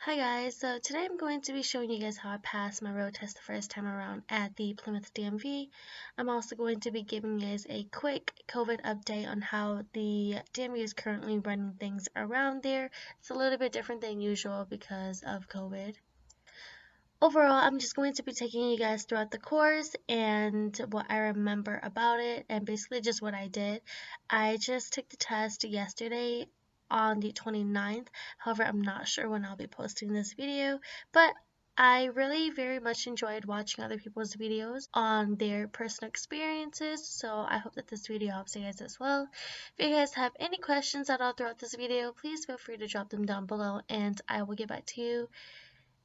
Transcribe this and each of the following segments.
Hi guys, so today I'm going to be showing you guys how I passed my road test the first time around at the Plymouth DMV. I'm also going to be giving you guys a quick COVID update on how the DMV is currently running things around there. It's a little bit different than usual because of COVID. Overall, I'm just going to be taking you guys throughout the course and what I remember about it and basically just what I did. I just took the test yesterday on the 29th. However, I'm not sure when I'll be posting this video, but I really very much enjoyed watching other people's videos on their personal experiences, so I hope that this video helps you guys as well. If you guys have any questions at all throughout this video, please feel free to drop them down below and I will get back to you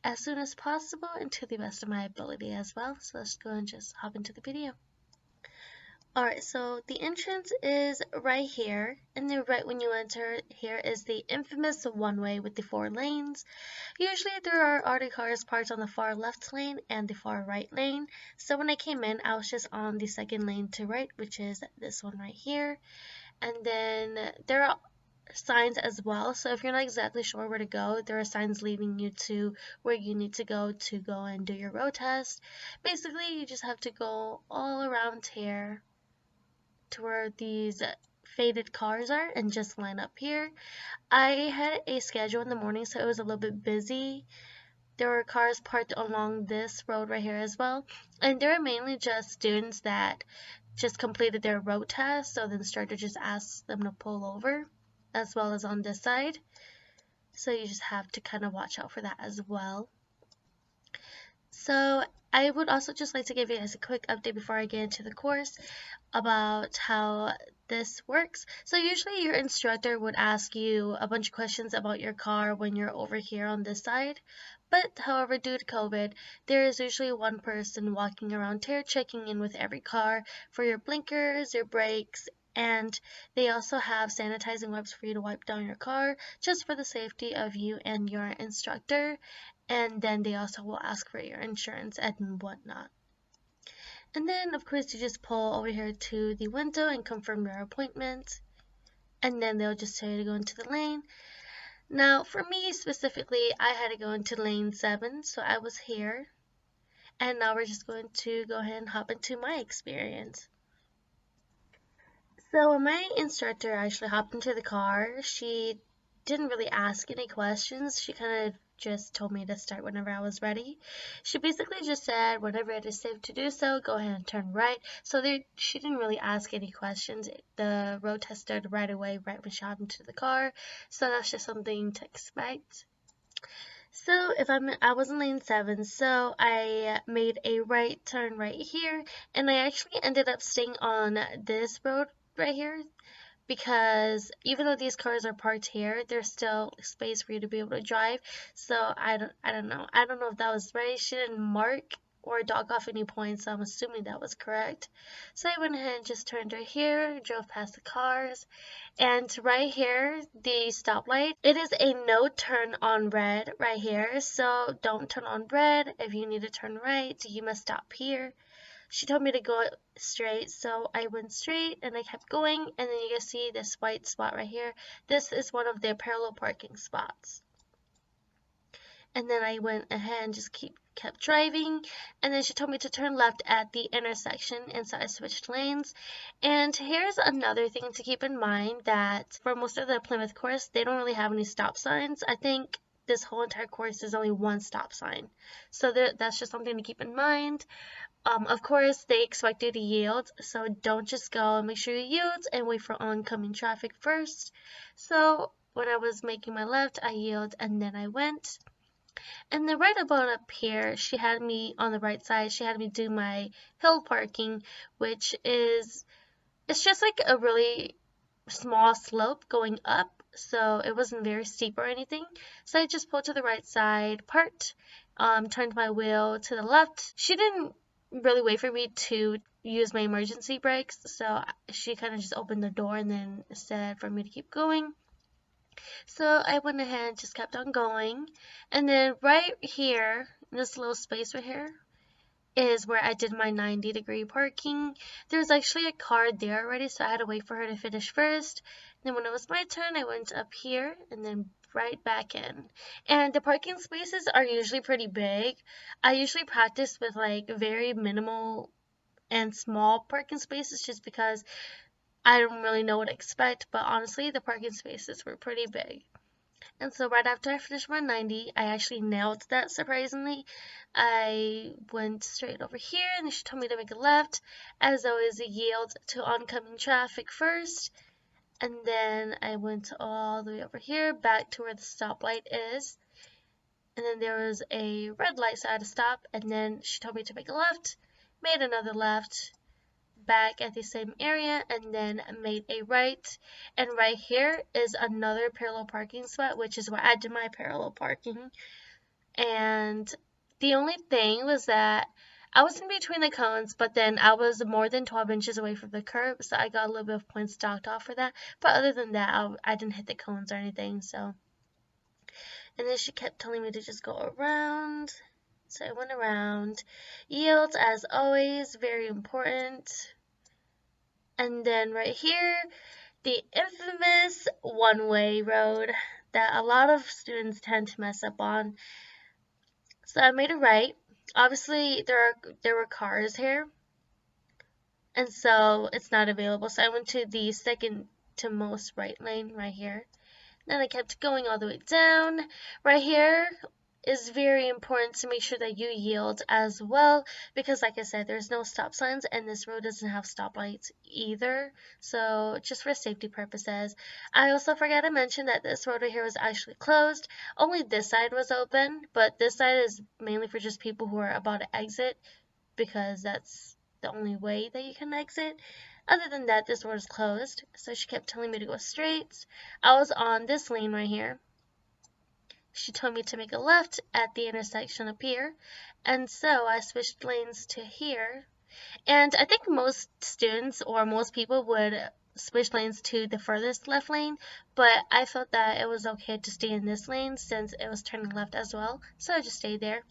as soon as possible and to the best of my ability as well. So let's go and just hop into the video. Alright, so the entrance is right here, and then right when you enter here is the infamous one-way with the 4 lanes. Usually there are already cars parked on the far left lane and the far right lane, so when I came in I was just on the second lane to right, which is this one right here. And then there are signs as well, so if you're not exactly sure where to go, there are signs leading you to where you need to go and do your road test. Basically, you just have to go all around here to where these faded cars are and just line up here. I had a schedule in the morning, so it was a little bit busy. There were cars parked along this road right here as well, and they were mainly just students that just completed their road test, so the instructor just asked them to pull over, as well as on this side. So you just have to kind of watch out for that as well. So I would also just like to give you guys a quick update before I get into the course about how this works. So usually your instructor would ask you a bunch of questions about your car when you're over here on this side. But however, due to COVID, there is usually one person walking around here checking in with every car for your blinkers, your brakes, and they also have sanitizing wipes for you to wipe down your car just for the safety of you and your instructor. And then they also will ask for your insurance and whatnot. And then, of course, you just pull over here to the window and confirm your appointment. And then they'll just tell you to go into the lane. Now, for me specifically, I had to go into lane 7, so I was here. And now we're just going to go ahead and hop into my experience. So when my instructor actually hopped into the car, she didn't really ask any questions. She kind of just told me to start whenever I was ready. She basically just said whenever it is safe to do so, go ahead and turn right. So she didn't really ask any questions. The road test started right away, right when she hopped into the car. So that's just something to expect. So I was in lane 7, so I made a right turn right here, and I actually ended up staying on this road right here because even though these cars are parked here, there's still space for you to be able to drive. So I don't know if that was right. She didn't mark or dock off any points, so I'm assuming that was correct. So I went ahead and just turned right here, drove past the cars, and right here, the stoplight, it is a no turn on red right here, so don't turn on red. If you need to turn right, you must stop here. She told me to go straight, so I went straight and I kept going, and then you can see this white spot right here. This is one of their parallel parking spots. And then I went ahead and just kept driving, and then she told me to turn left at the intersection, and so I switched lanes. And here's another thing to keep in mind, that for most of the Plymouth course, they don't really have any stop signs. I think this whole entire course is only one stop sign, so that's just something to keep in mind. Of course, they expect you to yield, so don't just go, and make sure you yield and wait for oncoming traffic first. So when I was making my left, I yield and then I went. And then right about up here, she had me on the right side, she had me do my hill parking, which is, it's just like a really small slope going up, so it wasn't very steep or anything. So I just pulled to the right side, parked, turned my wheel to the left. She didn't really wait for me to use my emergency brakes, so she kind of just opened the door and then said for me to keep going. So I went ahead and just kept on going, and then right here, this little space right here, is where I did my 90-degree parking. There's actually a car there already, so I had to wait for her to finish first. Then when it was my turn, I went up here and then right back in. And the parking spaces are usually pretty big. I usually practice with like very minimal and small parking spaces just because I don't really know what to expect, but honestly, the parking spaces were pretty big. And so right after I finished my 90, I actually nailed that surprisingly. I went straight over here and she told me to make a left. As always, a yield to oncoming traffic first. And then I went all the way over here back to where the stoplight is. And then there was a red light, so I had to stop. And then she told me to make a left, made another left, back at the same area, and then made a right. And right here is another parallel parking spot, which is where I did my parallel parking. And the only thing was that I was in between the cones, but then I was more than 12 inches away from the curb, so I got a little bit of points docked off for that. But other than that, I didn't hit the cones or anything, so. And then she kept telling me to just go around. So I went around. Yields, as always, very important. And then right here, the infamous one-way road that a lot of students tend to mess up on. So I made a right. Obviously, there were cars here, and so it's not available. So I went to the second to most right lane right here. Then I kept going all the way down. Right here is very important to make sure that you yield as well, because like I said, there's no stop signs and this road doesn't have stoplights either, so just for safety purposes. I also forgot to mention that this road right here was actually closed. Only this side was open, but this side is mainly for just people who are about to exit, because that's the only way that you can exit. Other than that, this road is closed, so she kept telling me to go straight. I was on this lane right here. She told me to make a left at the intersection up here, and so I switched lanes to here. And I think most students or most people would switch lanes to the furthest left lane, but I felt that it was okay to stay in this lane since it was turning left as well, so I just stayed there.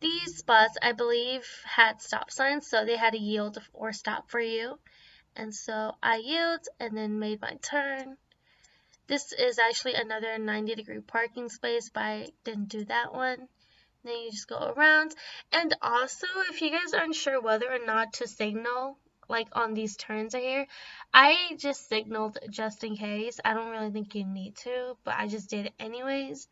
These spots, I believe, had stop signs, so they had a yield or stop for you. And so I yield and then made my turn. This is actually another 90-degree parking space, but I didn't do that one. Then you just go around. And also, if you guys aren't sure whether or not to signal, like on these turns right here, I just signaled just in case. I don't really think you need to, but I just did it anyways.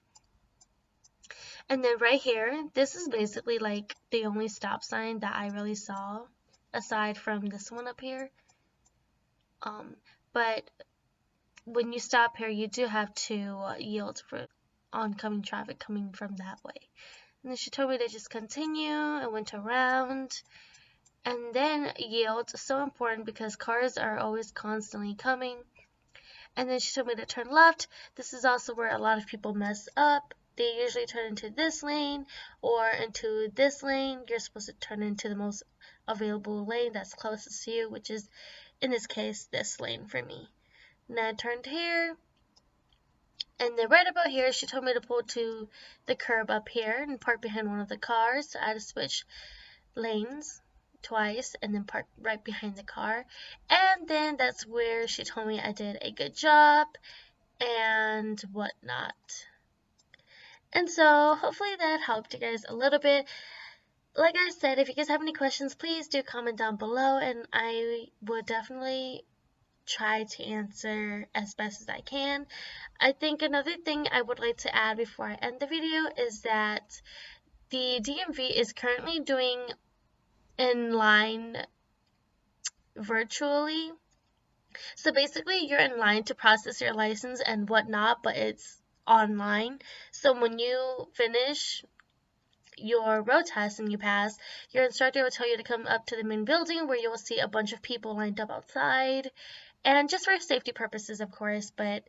And then right here, this is basically like the only stop sign that I really saw, aside from this one up here. But when you stop here, you do have to yield for oncoming traffic coming from that way. And then she told me to just continue and went around. And then yield, so important because cars are always constantly coming. And then she told me to turn left. This is also where a lot of people mess up. They usually turn into this lane or into this lane. You're supposed to turn into the most available lane that's closest to you, which is, in this case, this lane for me. And I turned here, and then right about here, she told me to pull to the curb up here and park behind one of the cars. So I had to switch lanes twice and then park right behind the car. And then that's where she told me I did a good job and whatnot. And so hopefully that helped you guys a little bit. Like I said, if you guys have any questions, please do comment down below, and I would definitely try to answer as best as I can. I think another thing I would like to add before I end the video is that the DMV is currently doing in-line virtually. So basically you're in line to process your license and whatnot, but it's online. So when you finish your road test and you pass, your instructor will tell you to come up to the main building where you will see a bunch of people lined up outside. And just for safety purposes, of course, but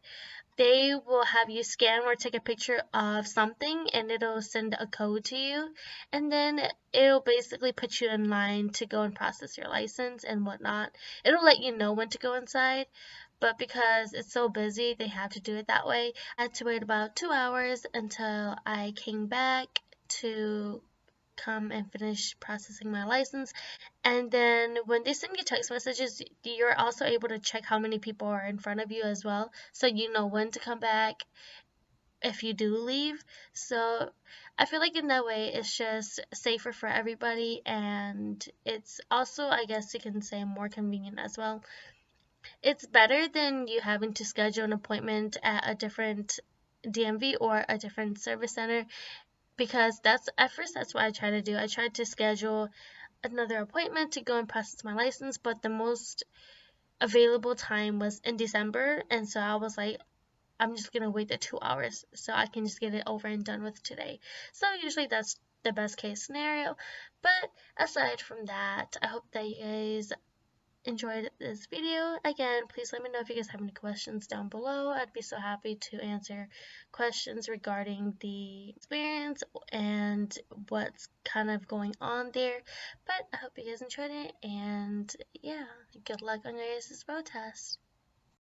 they will have you scan or take a picture of something and it'll send a code to you, and then it'll basically put you in line to go and process your license and whatnot. It'll let you know when to go inside, but because it's so busy, they have to do it that way. I had to wait about 2 hours until I came back to come and finish processing my license. And then when they send you text messages, you're also able to check how many people are in front of you as well, so you know when to come back if you do leave. So I feel like in that way it's just safer for everybody, and it's also, I guess you can say, more convenient as well. It's better than you having to schedule an appointment at a different DMV or a different service center, because that's at first that's what I tried to do. I tried to schedule another appointment to go and process my license, but the most available time was in December, and so I was like, I'm just gonna wait the 2 hours so I can just get it over and done with today. So usually that's the best case scenario. But aside from that, I hope that you guys enjoyed this video. Again, please let me know if you guys have any questions down below. I'd be so happy to answer questions regarding the experience and what's kind of going on there. But I hope you guys enjoyed it, and yeah, good luck on your guys' road test.